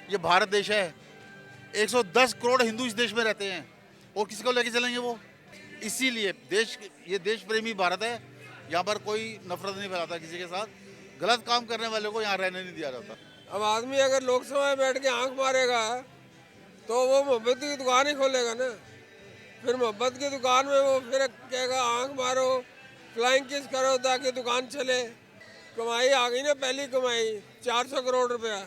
ये भारत देश है, 110 करोड़ हिंदू इस देश में रहते हैं और किसी को लेके चलेंगे वो। इसीलिए ये देश प्रेमी भारत है, यहाँ पर कोई नफरत नहीं फैलाता किसी के साथ। गलत काम करने वाले को यहाँ रहने नहीं दिया जाता। अब आदमी अगर लोकसभा में बैठ के आंख मारेगा तो वो मोहब्बत की दुकान ही खोलेगा ना। फिर मोहब्बत की दुकान में वो फिर कहेगा आंख मारो, फ्लाइंग किस करो ताकि दुकान चले। कमाई आ गई ना, पहली कमाई 400 करोड़ रुपया,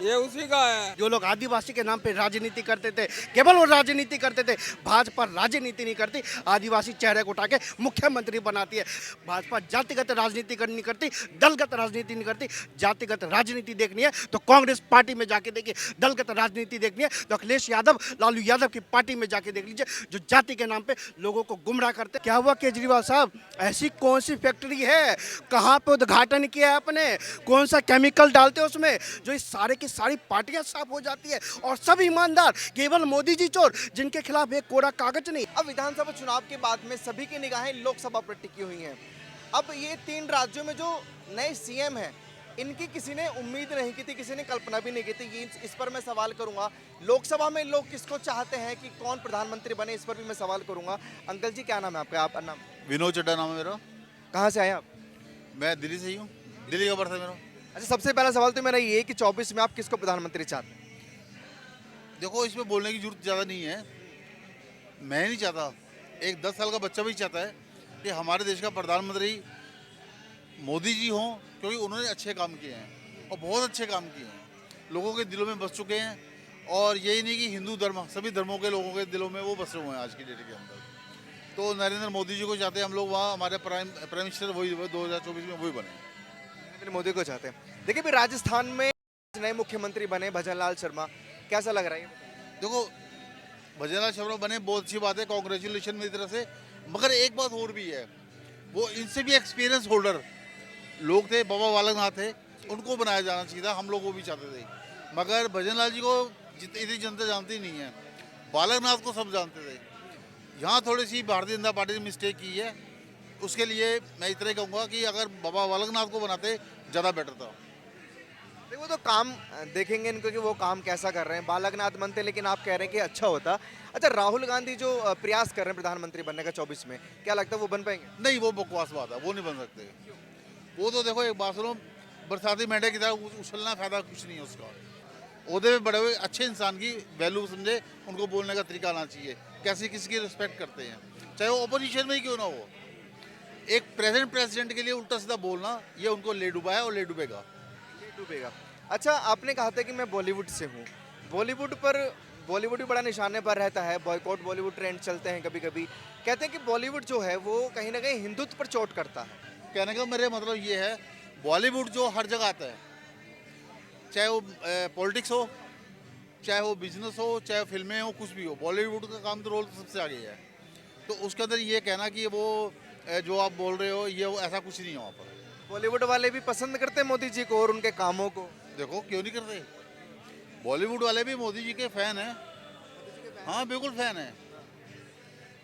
ये उसी का है। जो लोग आदिवासी के नाम पे राजनीति करते थे, केवल वो राजनीति करते थे। भाजपा राजनीति नहीं करती, आदिवासी चेहरे को उठा के मुख्यमंत्री बनाती है। भाजपा जातिगत राजनीति नहीं करती, दलगत राजनीति नहीं करती। जातिगत राजनीति देखनी है तो कांग्रेस पार्टी में जाके देखिए, दलगत राजनीति देखनी है तो अखिलेश यादव, लालू यादव की पार्टी में जाके देख लीजिए, जो जाति के नाम पे लोगों को गुमराह करते। क्या हुआ केजरीवाल साहब, ऐसी कौन सी फैक्ट्री है, कहाँ पे उद्घाटन किया है आपने, कौन सा केमिकल डालते हो उसमें, जो इस सारे की सारी पार्टियां साफ हो जाती है और सब ईमानदार, केवल मोदी जी चोर, जिनके खिलाफ एक कोरा कागज नहीं। अब विधानसभा चुनाव के बाद में सभी की निगाहें लोकसभा पर टिकी हुई हैं। अब ये 3 राज्यों में जो नए सीएम हैं, इनकी किसी ने उम्मीद नहीं की थी, किसी ने कल्पना भी नहीं की थी। इस पर मैं सवाल करूंगा। लोकसभा में लोग किसको चाहते हैं कि कौन प्रधानमंत्री बने, इस पर भी मैं सवाल करूंगा। अंकल जी क्या नाम है आपका? आप नाम? विनोद चड्डा नाम है मेरा। कहाँ से आए आप? मैं दिल्ली से ही हूँ, दिल्ली का बर्थ है मेरा। अच्छा, सबसे पहला सवाल तो मेरा ये है कि 24 में आप किसको प्रधानमंत्री चाहते हैं? देखो, इसमें बोलने की जरूरत ज़्यादा नहीं है। मैं नहीं चाहता, एक 10 साल का बच्चा भी चाहता है कि हमारे देश का प्रधानमंत्री मोदी जी हों, क्योंकि उन्होंने अच्छे काम किए हैं और बहुत अच्छे काम किए हैं, लोगों के दिलों में बस चुके हैं। और यही नहीं कि हिंदू धर्म, सभी धर्मों के लोगों के दिलों में वो बसे हुए हैं आज की डेट के अंदर। तो नरेंद्र मोदी जी को चाहते हैं हम लोग, वहाँ हमारे प्राइम मिनिस्टर वही 2024 में वही बने। नरेंद्र मोदी को चाहते हैं। देखिए, फिर राजस्थान में नए मुख्यमंत्री बने भजनलाल शर्मा, कैसा लग रहा है? देखो, भजनलाल शर्मा बने, बहुत अच्छी बात है, कॉन्ग्रेचुलेशन मेरी तरफ से। मगर एक बात और भी है, वो इनसे भी एक्सपीरियंस होल्डर लोग थे, बाबा बालकनाथ थे, उनको बनाया जाना चाहिए था। हम लोग वो भी चाहते थे, मगर भजनलाल जी को इतनी जनता जानती नहीं है, बालकनाथ को सब जानते थे। यहाँ थोड़ी सी भारतीय जनता पार्टी ने मिस्टेक की है। उसके लिए मैं इतना ही कहूँगा कि अगर बाबा बालकनाथ को बनाते ज़्यादा बेटर था। देखो, तो काम देखेंगे इनको कि वो काम कैसा कर रहे हैं। बालकनाथ बनते, लेकिन आप कह रहे हैं कि अच्छा होता। अच्छा, राहुल गांधी जो प्रयास कर रहे हैं प्रधानमंत्री बनने का 24 में, क्या लगता है वो बन पाएंगे? नहीं, वो बकवास बात है, वो नहीं बन सकते। वो तो देखो, एक बात सुनो, बरसाती मेंढे की तरह उछलना, फायदा कुछ नहीं है उसका। ओहदे में बड़े हुए अच्छे इंसान की वैल्यू समझे, उनको बोलने का तरीका आना चाहिए, कैसे किसी की रिस्पेक्ट करते हैं, चाहे वो अपोजिशन में ही क्यों ना हो। एक प्रेजेंट प्रेसिडेंट के लिए उल्टा सीधा बोलना, ये उनको ले डुबा है और ले डूबेगा। डूबेगा। अच्छा, आपने कहा था कि मैं बॉलीवुड से हूँ। बॉलीवुड भी बड़ा निशाने पर रहता है, बॉयकॉट बॉलीवुड ट्रेंड चलते हैं कभी कभी। कहते हैं कि बॉलीवुड जो है वो कहीं ना कहीं हिंदुत्व पर चोट करता है। कहने का मेरे मतलब ये है, बॉलीवुड जो हर जगह आता है, चाहे वो पॉलिटिक्स हो, चाहे वो बिजनेस हो, चाहे फिल्में हो, कुछ भी हो, बॉलीवुड का काम तो रोल सबसे आगे है। तो उसके अंदर ये कहना कि वो जो आप बोल रहे हो, ये वो ऐसा कुछ नहीं है वहाँ पर। बॉलीवुड वाले भी पसंद करते हैं मोदी जी को और उनके कामों को। देखो, क्यों नहीं करते, बॉलीवुड वाले भी मोदी जी के फैन हैं। हाँ, बिल्कुल फैन है।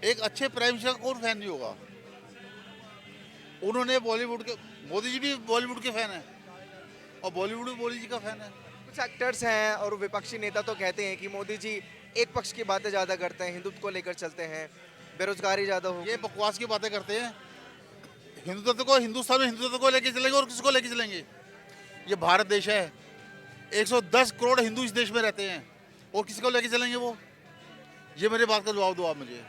एक अच्छे प्राइम मिनिस्टर का कौन फैन नहीं होगा। उन्होंने बॉलीवुड के, मोदी जी भी बॉलीवुड के फैन हैं और बॉलीवुड भी मोदी जी का फैन है। कुछ एक्टर्स हैं और विपक्षी नेता तो कहते हैं कि मोदी जी एक पक्ष की बातें ज़्यादा करते हैं, हिंदुत्व को लेकर चलते हैं, बेरोजगारी ज़्यादा हो। ये बकवास की बातें करते हैं। हिंदुत्व को, हिंदुस्तान में हिंदुत्व को लेके चलेंगे और किसको लेके चलेंगे। ये भारत देश है, 110 करोड़ हिंदू इस देश में रहते हैं और किसी को लेके चलेंगे वो। ये मेरी बात का जवाब दो आप मुझे।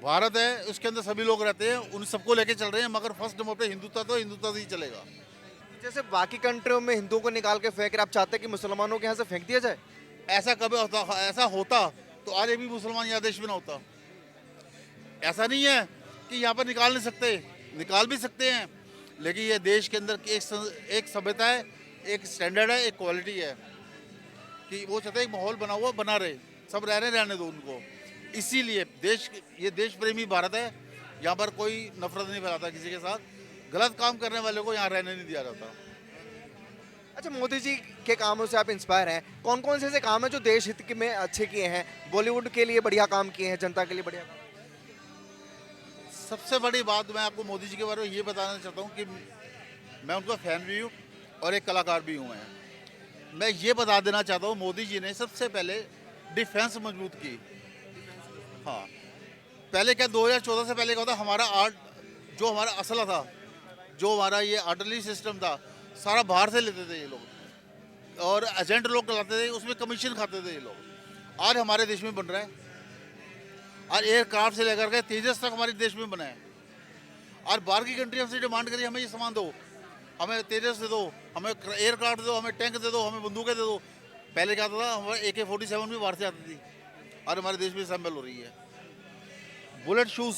भारत है, उसके अंदर सभी लोग रहते हैं, उन सबको लेके चल रहे हैं, मगर फर्स्ट नंबर पे हिंदुत्व तो हिंदुत्व ही चलेगा। जैसे बाकी कंट्रियों में हिंदुओं को निकाल के फेंक रहे, आप चाहते हैं कि मुसलमानों के यहाँ से फेंक दिया जाए? ऐसा कभी होता, ऐसा होता तो आज भी मुसलमान यहाँ देश में ना होता। ऐसा नहीं है कि यहाँ पर निकाल नहीं सकते, निकाल भी सकते हैं, लेकिन ये देश के अंदर एक सभ्यता है, एक स्टैंडर्ड है, एक क्वालिटी है कि वो चाहते हैं एक माहौल बना हुआ बना रहे, सब रहने दो उनको। इसीलिए ये देश प्रेमी भारत है, यहाँ पर कोई नफरत नहीं फैलाता किसी के साथ। गलत काम करने वाले को यहाँ रहने नहीं दिया जाता। अच्छा, मोदी जी के कामों से आप इंस्पायर हैं। कौन कौन से ऐसे काम हैं जो देश हित में अच्छे किए हैं, बॉलीवुड के लिए बढ़िया काम किए हैं, जनता के लिए बढ़िया काम? सबसे बड़ी बात मैं आपको मोदी जी के बारे में ये बताना चाहता हूँ कि मैं उनका फैन भी हूँ और एक कलाकार भी हूँ। मैं मैं ये बता देना चाहता हूँ, मोदी जी ने सबसे पहले डिफेंस मजबूत की। हाँ, पहले क्या 2014 से पहले क्या होता, हमारा जो हमारा असला था, जो हमारा ये आर्टिलरी सिस्टम था, सारा बाहर से लेते थे ये लोग, और एजेंट लोग चलाते थे, उसमें कमीशन खाते थे ये लोग। आज हमारे देश में बन रहा है, और एयरक्राफ्ट से लेकर के तेजस तक हमारे देश में बना है। और बाहर की कंट्री हमसे डिमांड करी, हमें ये सामान दो, हमें तेजस दे दो, हमें एयरक्राफ्ट दे दो, हमें टैंक दे दो, हमें बंदूकें दे दो। पहले क्या होता था, हमारे AK-47 भी बाहर से आती थी, और हमारे देश में असेंबल हो रही है। Bullet shoes,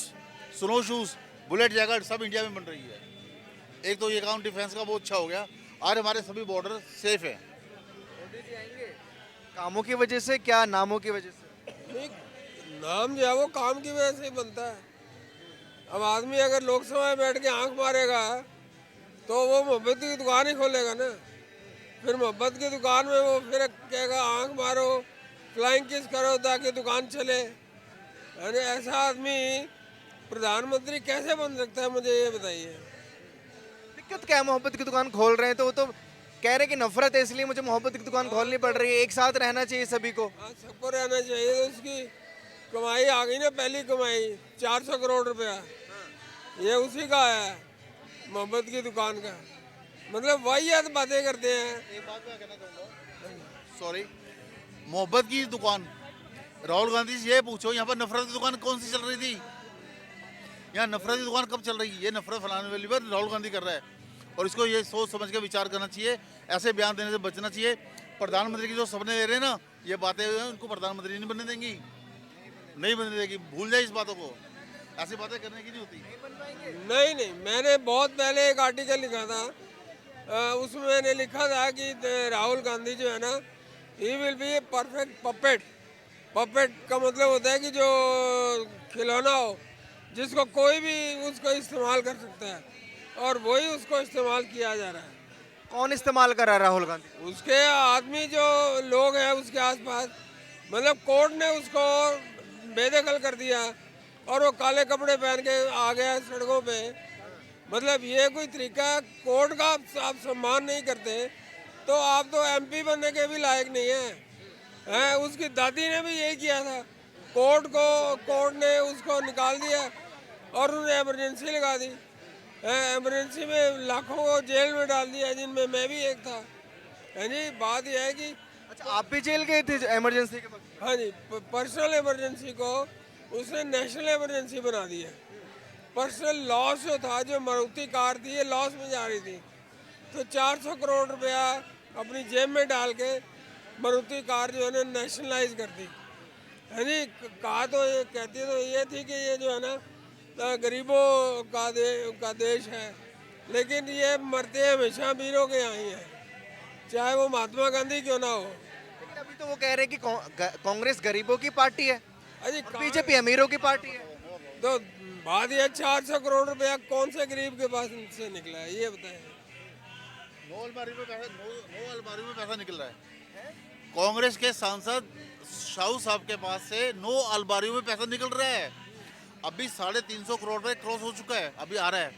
snow shoes, bullet jacket सब इंडिया में बन रही है। एक तो ये काम डिफेंस का बहुत अच्छा हो गया, और हमारे सभी बॉर्डर सेफ है। कामों की वजह से क्या नामों की वजह से? नहीं, नाम जो है वो काम की वजह से ही बनता है। अब आदमी अगर लोकसभा में बैठ के आंख मारेगा तो वो मोहब्बत की दुकान ही खोलेगा ना। फिर मोहब्बत की दुकान में वो फिर कहेगा आंख मारो, फ्लाइंग किस करो ताकि दुकान चले। यानी ऐसा आदमी प्रधानमंत्री कैसे बन सकता है, मुझे ये बताइए। दिक्कत क्या है? मोहब्बत की दुकान खोल रहे हैं तो वो तो कह रहे हैं कि नफरत है इसलिए मुझे मोहब्बत की दुकान खोलनी पड़ रही है। एक साथ रहना चाहिए सभी को। हाँ, सबको रहना चाहिए। तो उसकी कमाई आ गई ना, पहली कमाई 400 करोड़ रुपया, ये उसी का है, मोहब्बत की दुकान का। मतलब वाहियात बातें करते हैं। एक बात मैं कहना चाहूँगा, सॉरी, मोहब्बत की दुकान, राहुल गांधी से ये पूछो यहाँ पर नफरत की दुकान कौन सी चल रही थी? यहाँ नफरत की दुकान कब चल रही है? ये नफरत फैलाने वाली बात राहुल गांधी कर रहा है, और इसको ये सोच समझ के विचार करना चाहिए, ऐसे बयान देने से बचना चाहिए। प्रधानमंत्री की जो सपने ले रहे हैं ना, ये बातें उनको प्रधानमंत्री नहीं बनने देंगी, नहीं बनने देगी। भूल जाए इस बातों को, ऐसी बातें करने की नहीं होती। नहीं नहीं, मैंने बहुत पहले एक आर्टिकल लिखा था, उसमें मैंने लिखा था कि राहुल गांधी जो है ना, he will be a perfect puppet. Puppet का मतलब होता है कि जो खिलौना हो, जिसको कोई भी उसको इस्तेमाल कर सकता है, और वही उसको इस्तेमाल किया जा रहा है। कौन इस्तेमाल कर रहा है राहुल गांधी? उसके आदमी जो लोग हैं उसके आसपास, मतलब कोर्ट ने उसको बेदखल कर दिया और वो काले कपड़े पहन के आ गया सड़कों पे। मतलब ये कोई तरीका है? कोर्ट का आप सम्मान नहीं करते तो आप तो MP बनने के भी लायक नहीं हैं। उसकी दादी ने भी यही किया था, कोर्ट ने उसको निकाल दिया और उन्हें इमरजेंसी लगा दी। इमरजेंसी में लाखों को जेल में डाल दिया, जिनमें मैं भी एक था। है जी, बात यह है कि अच्छा, आप भी जेल गए थे इमरजेंसी के वक्त? हाँ जी, पर्सनल इमरजेंसी को उसने नेशनल इमरजेंसी बना दी है। पर्सनल लॉस जो था, जो मारुति कार थी ये लॉस में जा रही थी, तो 400 करोड़ रुपया अपनी जेब में डाल के मारुति कार जो है ना नेशनलाइज कर दी। है जी, कहा तो ये कहती तो ये थी कि ये जो है ना गरीबों का देश है, लेकिन ये मरते हमेशा वीरों के यहाँ ही है, चाहे वो महात्मा गांधी क्यों ना हो। लेकिन अभी तो वो कह रहे हैं कि कांग्रेस गरीबों की पार्टी है, अजी बीजेपी अमीरों की पार्टी है। तो बात यह 400 करोड़ रुपया कौन से गरीब के पास से निकला है, ये बताएं। नो अलमारी में पैसा निकल रहा है। कांग्रेस के सांसद शाहू साहब के पास से 9 अलमारियों में पैसा निकल रहा है। अभी 350 करोड़ रुपए क्रॉस हो चुका है, अभी आ रहा है।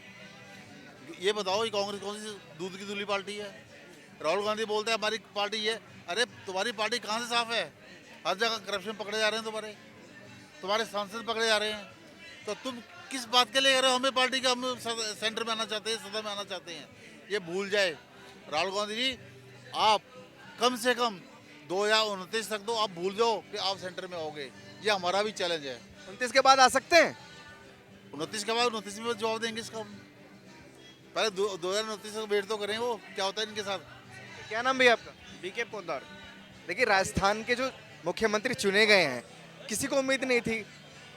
ये बताओ, ये कांग्रेस कौन सी दूध की धुली पार्टी है? राहुल गांधी बोलते हैं हमारी पार्टी है। अरे तुम्हारी पार्टी कहाँ से साफ है? हर जगह करप्शन पकड़े जा रहे हैं, तुम्हारे सांसद पकड़े जा रहे हैं। तो तुम किस बात के लिए कह रहे हो हमें पार्टी का? हम सेंटर में आना चाहते हैं, सदन में आना चाहते हैं। ये भूल जाए राहुल गांधी जी, आप कम से कम 2029 तक तो आप भूल जाओ कि आप सेंटर में आओगे। ये हमारा भी चैलेंज है। 29 के बाद आ सकते हैं? 29 के बाद 29 में जवाब देंगे इसका। पहले 2029 तक वेट तो करें, वो क्या होता है इनके साथ। क्या नाम भैया आपका? बीके पोद्दार। देखिए, राजस्थान के जो मुख्यमंत्री चुने गए हैं, किसी को उम्मीद नहीं थी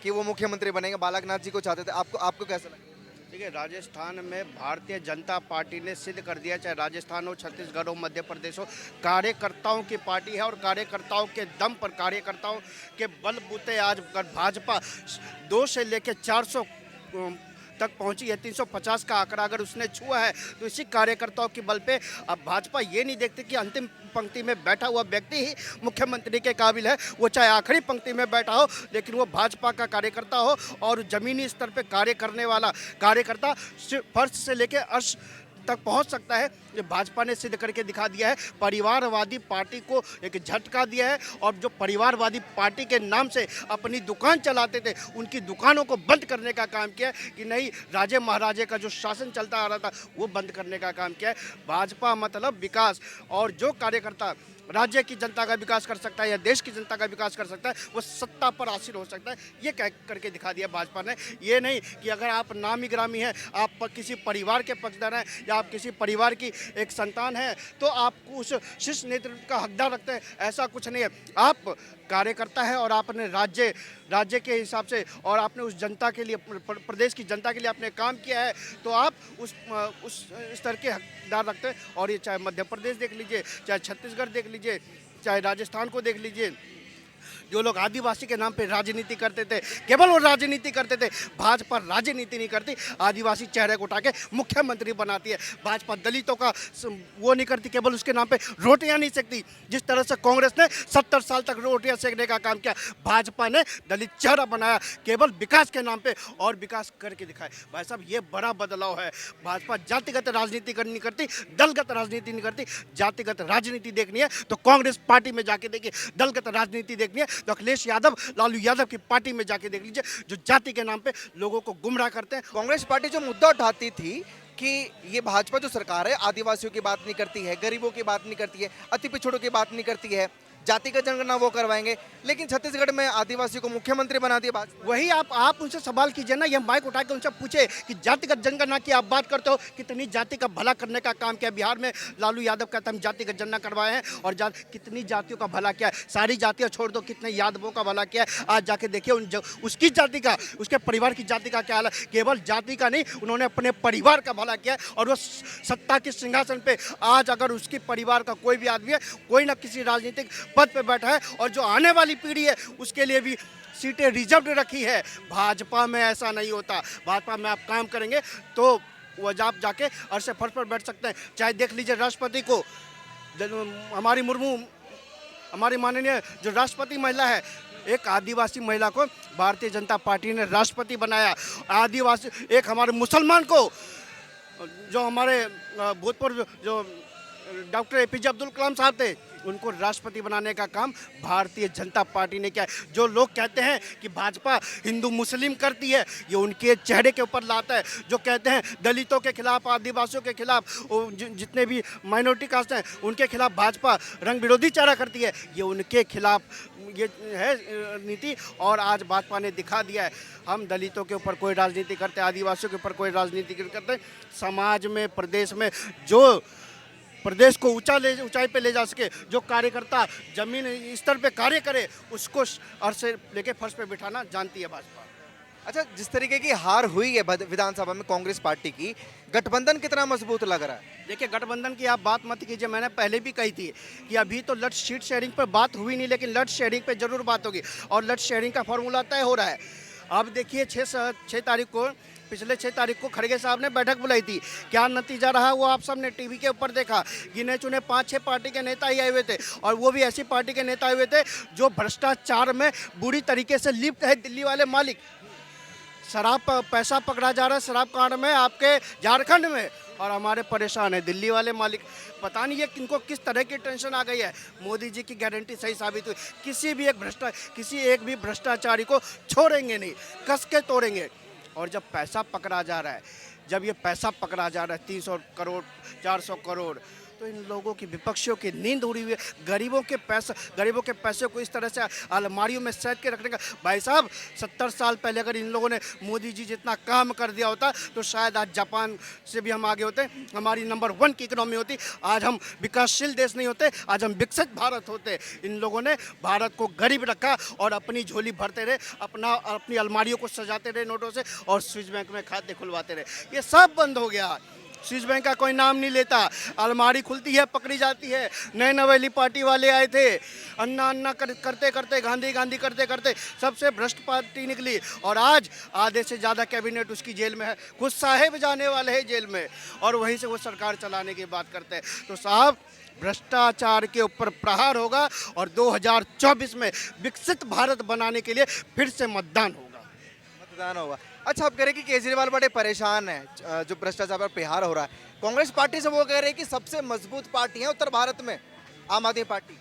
कि वो मुख्यमंत्री बनेंगे। बालाकनाथ जी को चाहते थे। आपको कैसा लगा? देखिए, राजस्थान में भारतीय जनता पार्टी ने सिद्ध कर दिया, चाहे राजस्थान हो, छत्तीसगढ़ हो, मध्य प्रदेश हो, कार्यकर्ताओं की पार्टी है, और कार्यकर्ताओं के दम पर, कार्यकर्ताओं के बलबूते आज भाजपा 2 से लेकर 400 तक पहुंची है। 350 का आंकड़ा अगर उसने छुआ है तो इसी कार्यकर्ताओं के बल पे अब भाजपा ये नहीं देखती कि अंतिम पंक्ति में बैठा हुआ व्यक्ति ही मुख्यमंत्री के काबिल है, वो चाहे आखिरी पंक्ति में बैठा हो, लेकिन वो भाजपा का कार्यकर्ता हो और जमीनी स्तर पे कार्य करने वाला कार्यकर्ता, फर्श से लेकर अर्श तक पहुंच सकता है, ये भाजपा ने सिद्ध करके दिखा दिया है। परिवारवादी पार्टी को एक झटका दिया है और जो परिवारवादी पार्टी के नाम से अपनी दुकान चलाते थे उनकी दुकानों को बंद करने का काम किया है कि नहीं, राजे महाराजे का जो शासन चलता आ रहा था वो बंद करने का काम किया है। भाजपा मतलब विकास, और जो कार्यकर्ता राज्य की जनता का विकास कर सकता है या देश की जनता का विकास कर सकता है वो सत्ता पर आसीन हो सकता है, ये कह करके दिखा दिया भाजपा ने। ये नहीं कि अगर आप नामी ग्रामी हैं, आप किसी परिवार के पक्षधर हैं या आप किसी परिवार की एक संतान हैं तो आप उस शीर्ष नेतृत्व का हकदार रखते हैं, ऐसा कुछ नहीं है। आप कार्यकर्ता है और आपने राज्य के हिसाब से और आपने उस जनता के लिए, प्रदेश की जनता के लिए आपने काम किया है तो आप उस स्तर के हकदार रखते हैं। और ये चाहे मध्य प्रदेश देख लीजिए, चाहे छत्तीसगढ़ देख लीजिए, चाहे राजस्थान को देख लीजिए, जो लोग आदिवासी के नाम पे राजनीति करते थे, केवल वो राजनीति करते थे। भाजपा राजनीति नहीं करती, आदिवासी चेहरे को उठा के मुख्यमंत्री बनाती है। भाजपा दलितों का वो नहीं करती, केवल उसके नाम पे रोटियां नहीं सेकती। जिस तरह से कांग्रेस ने 70 साल तक रोटियां सेकने का काम किया, भाजपा ने दलित चेहरा बनाया केवल विकास के नाम पे और विकास करके दिखाए। भाई साहब, ये बड़ा बदलाव है। भाजपा जातिगत राजनीति नहीं करती, दलगत राजनीति नहीं करती। जातिगत राजनीति देखनी है तो कांग्रेस पार्टी में जाके देखिए, दलगत राजनीति देखनी है तो अखिलेश यादव, लालू यादव की पार्टी में जाके देख लीजिए, जो जाति के नाम पे लोगों को गुमराह करते हैं। कांग्रेस पार्टी जो मुद्दा उठाती थी कि ये भाजपा जो सरकार है आदिवासियों की बात नहीं करती है, गरीबों की बात नहीं करती है, अति पिछड़ों की बात नहीं करती है, जातिगत जनगणना वो करवाएंगे, लेकिन छत्तीसगढ़ में आदिवासी को मुख्यमंत्री बना दिया भाजपा। वही आप उनसे सवाल कीजिए ना, ये माइक उठा के उनसे पूछे कि जातिगत जनगणना की आप बात करते हो, कितनी जाति का भला करने का काम किया बिहार में। लालू यादव कहता हम जातिगत जनगणना करवाए हैं और कितनी जातियों का भला किया है। सारी जातियां छोड़ दो, कितने यादवों का भला किया है। आज जाके देखिए उसकी जाति का, उसके परिवार की जाति का क्या हाल है। केवल जाति का नहीं, उन्होंने अपने परिवार का भला किया है और वो सत्ता के सिंहासन पे आज अगर उसकी परिवार का कोई भी आदमी है, कोई ना किसी राजनीतिक पद पे बैठा है और जो आने वाली पीढ़ी है उसके लिए भी सीटें रिजर्व रखी है। भाजपा में ऐसा नहीं होता। भाजपा में आप काम करेंगे तो वो आप जाके अरसे फर्श पर बैठ सकते हैं। चाहे देख लीजिए राष्ट्रपति को, हमारी मुर्मू, हमारी माननीय जो राष्ट्रपति महिला है, एक आदिवासी महिला को भारतीय जनता पार्टी ने राष्ट्रपति बनाया। आदिवासी, एक हमारे मुसलमान को, जो हमारे भूतपूर्व जो डॉक्टर एपीजे अब्दुल कलाम साहब थे, उनको राष्ट्रपति बनाने का काम भारतीय जनता पार्टी ने किया है। जो लोग कहते हैं कि भाजपा हिंदू मुस्लिम करती है, ये उनके चेहरे के ऊपर लाता है। जो कहते हैं दलितों के खिलाफ, आदिवासियों के खिलाफ, जितने भी माइनॉरिटी कास्ट हैं उनके खिलाफ भाजपा रंग विरोधी चेहरा करती है, ये उनके खिलाफ ये है नीति। और आज भाजपा ने दिखा दिया है, हम दलितों के ऊपर कोई राजनीति करते, आदिवासियों के ऊपर कोई राजनीति करते। समाज में, प्रदेश में जो प्रदेश को ऊंचाई पे ले जा सके, जो कार्यकर्ता जमीन स्तर पे कार्य करे, उसको अरसे लेके फर्श पे बिठाना जानती है भाजपा। अच्छा, जिस तरीके की हार हुई है विधानसभा में कांग्रेस पार्टी की, गठबंधन कितना मजबूत लग रहा है? देखिए, गठबंधन की आप बात मत कीजिए, मैंने पहले भी कही थी कि अभी तो लट सीट शेयरिंग पर बात हुई नहीं, लेकिन लट शेयरिंग पे जरूर बात होगी और लट शेयरिंग का फॉर्मूला तय हो रहा है। अब देखिए 6 तारीख को, पिछले 6 तारीख को खड़गे साहब ने बैठक बुलाई थी। क्या नतीजा रहा वो आप सब ने टीवी के ऊपर देखा। गिने चुने 5-6 पार्टी के नेता ही आए हुए थे और वो भी ऐसी पार्टी के नेता आए हुए थे जो भ्रष्टाचार में बुरी तरीके से लिप्त है। दिल्ली वाले मालिक, शराब पैसा पकड़ा जा रहा है शराब कांड में आपके झारखंड में, और हमारे परेशान है दिल्ली वाले मालिक। पता नहीं ये किनको किस तरह की टेंशन आ गई है। मोदी जी की गारंटी सही साबित हुई, किसी एक भी भ्रष्टाचारी को छोड़ेंगे नहीं, कस के तोड़ेंगे। और जब पैसा पकड़ा जा रहा है, जब ये पैसा पकड़ा जा रहा है 300 करोड़ 400 करोड़, तो इन लोगों की, विपक्षियों की नींद उड़ी हुई है। गरीबों के पैसे को इस तरह से अलमारियों में सैद के रखने का। भाई साहब, 70 साल पहले अगर इन लोगों ने मोदी जी जितना काम कर दिया होता तो शायद आज जापान से भी हम आगे होते, हमारी नंबर 1 की इकोनॉमी होती, आज हम विकासशील देश नहीं होते, आज हम विकसित भारत होते। इन लोगों ने भारत को गरीब रखा और अपनी झोली भरते रहे, अपनी अलमारियों को सजाते रहे नोटों से और स्विस बैंक में खाते खुलवाते रहे। ये सब बंद हो गया। स्विस बैंक का कोई नाम नहीं लेता, अलमारी खुलती है, पकड़ी जाती है। नए नवेली पार्टी वाले आए थे, अन्ना करते करते, गांधी करते करते सबसे भ्रष्ट पार्टी निकली और आज आधे से ज़्यादा कैबिनेट उसकी जेल में है। खुद साहेब जाने वाले हैं जेल में और वहीं से वो सरकार चलाने की बात करते हैं। तो साहब, भ्रष्टाचार के ऊपर प्रहार होगा और 2024 में विकसित भारत बनाने के लिए फिर से मतदान होगा। अच्छा, आप कह रहे हैं कि केजरीवाल बड़े परेशान है जो भ्रष्टाचार पर प्रहार हो रहा है। कांग्रेस पार्टी से वो कह रहे हैं कि सबसे मजबूत पार्टी है उत्तर भारत में आम आदमी पार्टी।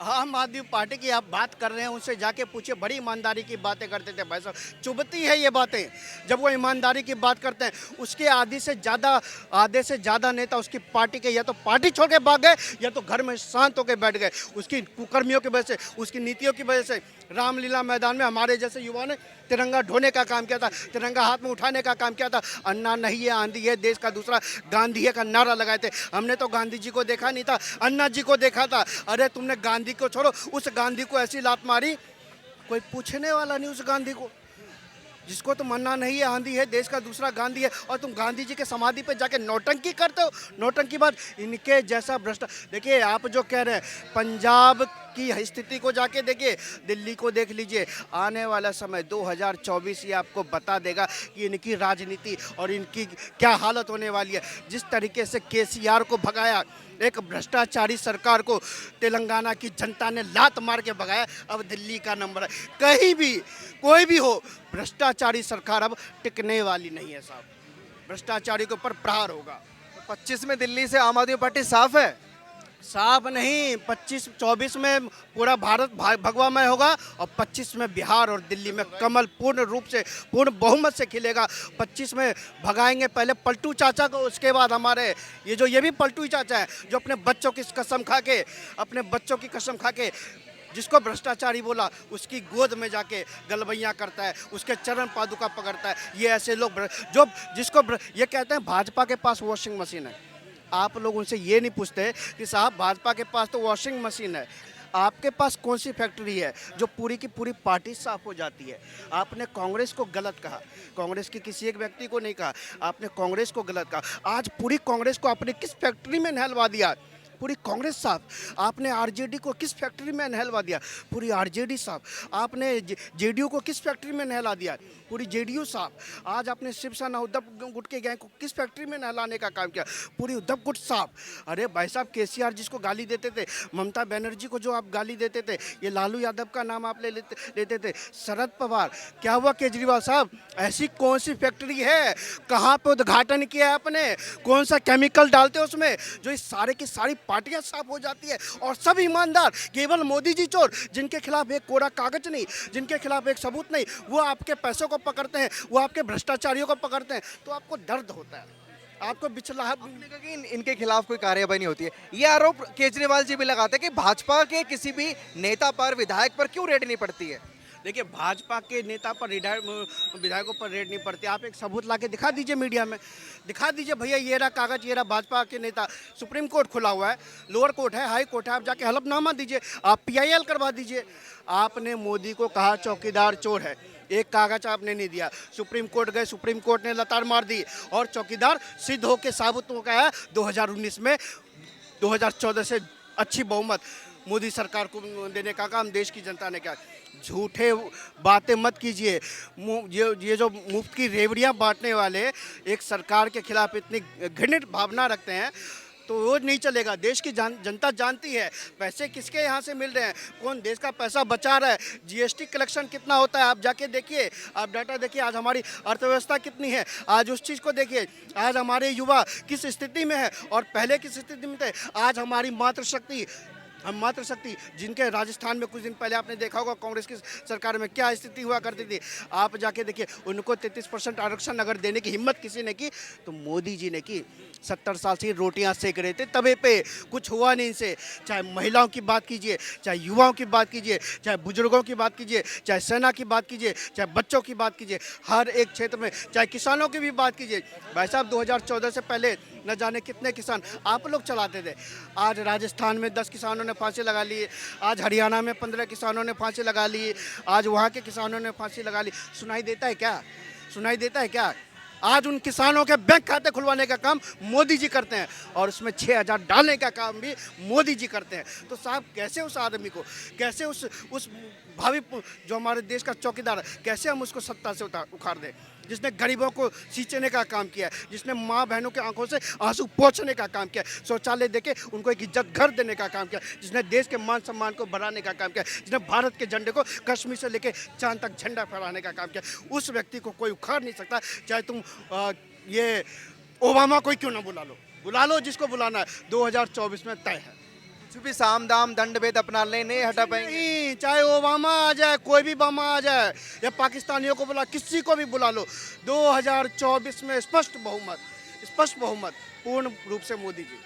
आम आदमी पार्टी की आप बात कर रहे हैं, उनसे जाके पूछे, बड़ी ईमानदारी की बातें करते थे भाई साहब। चुभती है ये बातें जब वो ईमानदारी की बात करते हैं। उसके आधे से ज़्यादा नेता उसकी पार्टी के या तो पार्टी छोड़ के भाग गए या तो घर में शांत होकर बैठ गए, उसकी कुकर्मियों की वजह से, उसकी नीतियों की वजह से। रामलीला मैदान में हमारे जैसे युवा ने तिरंगा ढोने का काम किया था, तिरंगा हाथ में उठाने का काम किया था। अन्ना नहीं है, आंधी है, देश का दूसरा गांधी है का नारा लगाए थे। हमने तो गांधी जी को देखा नहीं था, अन्ना जी को देखा था। अरे तुमने गांधी को छोड़ो, उस गांधी को ऐसी लात मारी, कोई पूछने वाला नहीं उस गांधी को, जिसको तुम अन्ना नहीं है, आंधी है, देश का दूसरा गांधी है, और तुम गांधी जी के समाधि पे जाके नौटंकी करते हो। नौटंकी बात, इनके जैसा भ्रष्ट। देखिए आप जो कह रहे हैं पंजाब की स्थिति को जाके देखिए, दिल्ली को देख लीजिए। आने वाला समय 2024 ये आपको बता देगा कि इनकी राजनीति और इनकी क्या हालत होने वाली है। जिस तरीके से केसीआर को भगाया, एक भ्रष्टाचारी सरकार को तेलंगाना की जनता ने लात मार के भगाया, अब दिल्ली का नंबर है। कहीं भी कोई भी हो, भ्रष्टाचारी सरकार अब टिकने वाली नहीं है साहब। भ्रष्टाचारी के ऊपर प्रहार होगा। 25 में दिल्ली से आम आदमी पार्टी साफ है। साफ नहीं, 25-24 में पूरा भारत भगवामय होगा, और 25 में बिहार और दिल्ली में कमल पूर्ण रूप से, पूर्ण बहुमत से खिलेगा। 25 में भगाएंगे पहले पलटू चाचा को, उसके बाद हमारे ये भी पलटू ही चाचा है जो अपने बच्चों की कसम खा के जिसको भ्रष्टाचारी बोला उसकी गोद में जाके गलबैयाँ करता है, उसके चरण पादुका पकड़ता है। ये ऐसे लोग ये कहते हैं भाजपा के पास वॉशिंग मशीन है। आप लोग उनसे ये नहीं पूछते कि साहब भाजपा के पास तो वॉशिंग मशीन है, आपके पास कौन सी फैक्ट्री है जो पूरी की पूरी पार्टी साफ हो जाती है। आपने कांग्रेस को गलत कहा, कांग्रेस के किसी एक व्यक्ति को नहीं कहा, आपने कांग्रेस को गलत कहा। आज पूरी कांग्रेस को आपने किस फैक्ट्री में नहलवा दिया? पूरी कांग्रेस साफ। आपने आरजेडी को किस फैक्ट्री में नहलवा दिया? पूरी आरजेडी साफ। आपने जेडीयू को किस फैक्ट्री में नहला दिया? पूरी जेडीयू साफ। आज आपने शिवसेना उद्धव गुट के गैंग को किस फैक्ट्री में नहलाने का काम किया? पूरी उद्धव गुट साफ। अरे भाई साहब, केसीआर जिसको गाली देते थे, ममता बनर्जी को जो आप गाली देते थे, ये लालू यादव का नाम आप लेते थे, शरद पवार, क्या हुआ केजरीवाल साहब? ऐसी कौन सी फैक्ट्री है, कहाँ पे उद्घाटन किया है आपने, कौन सा केमिकल डालते हो उसमें जो इस सारे की सारी पार्टियां साफ हो जाती है और सब ईमानदार? केवल मोदी जी चोर, जिनके खिलाफ एक कोरा कागज नहीं, जिनके खिलाफ एक सबूत नहीं, वो आपके पैसों को पकड़ते हैं, वो आपके भ्रष्टाचारियों को पकड़ते हैं, तो आपको दर्द होता है, आपको बिचलाहट। आपने कहा कि इनके खिलाफ कोई कार्रवाई नहीं होती है। ये आरोप केजरीवाल जी भी लगाते हैं कि भाजपा के किसी भी नेता पर, विधायक पर क्यों रेड नहीं पड़ती है। देखिए, भाजपा के नेता पर, विधायकों पर रेड नहीं पड़ती। आप एक सबूत ला के दिखा दीजिए, मीडिया में दिखा दीजिए, भैया ये रहा कागज, ये रहा भाजपा के नेता। सुप्रीम कोर्ट खुला हुआ है, लोअर कोर्ट है, हाई कोर्ट है, आप जाके हलफनामा दीजिए, आप PIL करवा दीजिए। आपने मोदी को कहा चौकीदार चोर है, एक कागज आपने नहीं दिया। सुप्रीम कोर्ट गए, सुप्रीम कोर्ट ने लताड़ मार दी और चौकीदार सिद्ध होकर साबुत हो गया। 2019 में 2014 से अच्छी बहुमत मोदी सरकार को देने का काम देश की जनता ने किया। झूठे बातें मत कीजिए। ये जो मुफ्त की रेवड़ियाँ बांटने वाले एक सरकार के खिलाफ इतनी घृणित भावना रखते हैं, तो वो नहीं चलेगा। देश की जनता जानती है पैसे किसके यहाँ से मिल रहे हैं, कौन देश का पैसा बचा रहा है, GST कलेक्शन कितना होता है, आप जाके देखिए, आप डाटा देखिए। आज हमारी अर्थव्यवस्था कितनी है, आज उस चीज़ को देखिए। आज हमारे युवा किस स्थिति में है और पहले किस स्थिति में थे। आज हमारी मातृशक्ति, जिनके राजस्थान में कुछ दिन पहले आपने देखा होगा कांग्रेस की सरकार में क्या स्थिति हुआ करती थी, आप जाके देखिए। उनको 33% आरक्षण अगर देने की हिम्मत किसी ने की तो मोदी जी ने की। 70 साल से रोटियां सेक रहे थे तवे पे, कुछ हुआ नहीं इनसे। चाहे महिलाओं की बात कीजिए, चाहे युवाओं की बात कीजिए, चाहे बुजुर्गों की बात कीजिए, चाहे सेना की बात कीजिए, चाहे बच्चों की बात कीजिए, हर एक क्षेत्र में, चाहे किसानों की भी बात कीजिए। भाई साहब, 2014 से पहले न जाने कितने किसान आप लोग चलाते थे। आज राजस्थान में 10 किसानों ने फांसी लगा ली, आज हरियाणा में 15 किसानों ने फांसी लगा ली, आज वहाँ के किसानों ने फांसी लगा ली। सुनाई देता है क्या? सुनाई देता है क्या? आज उन किसानों के बैंक खाते खुलवाने का काम मोदी जी करते हैं और उसमें 6000 डालने का काम भी मोदी जी करते हैं। तो साहब, कैसे उस आदमी को, कैसे उस भावी जो हमारे देश का चौकीदार है, कैसे हम उसको सत्ता से उखाड़ दें? जिसने गरीबों को सींचने का काम किया है, जिसने माँ बहनों के आंखों से आंसू पोंछने का काम किया है, शौचालय देके उनको एक इज्जत घर देने का काम किया, जिसने देश के मान सम्मान को बढ़ाने का काम किया, जिसने भारत के झंडे को कश्मीर से लेके चांद तक झंडा फहराने का काम किया, उस व्यक्ति को कोई उखाड़ नहीं सकता। चाहे तुम ये ओबामा को क्यों ना बुला लो जिसको बुलाना है। 2024 में तय है। कुछ भी साम दाम दंड भेद अपना ले नहीं हटा पाएंगे। नहीं, चाहे ओबामा आ जाए, कोई भी बामा आ जाए, या पाकिस्तानियों को बुला, किसी को भी बुला लो, 2024 में स्पष्ट बहुमत, पूर्ण रूप से मोदी जी।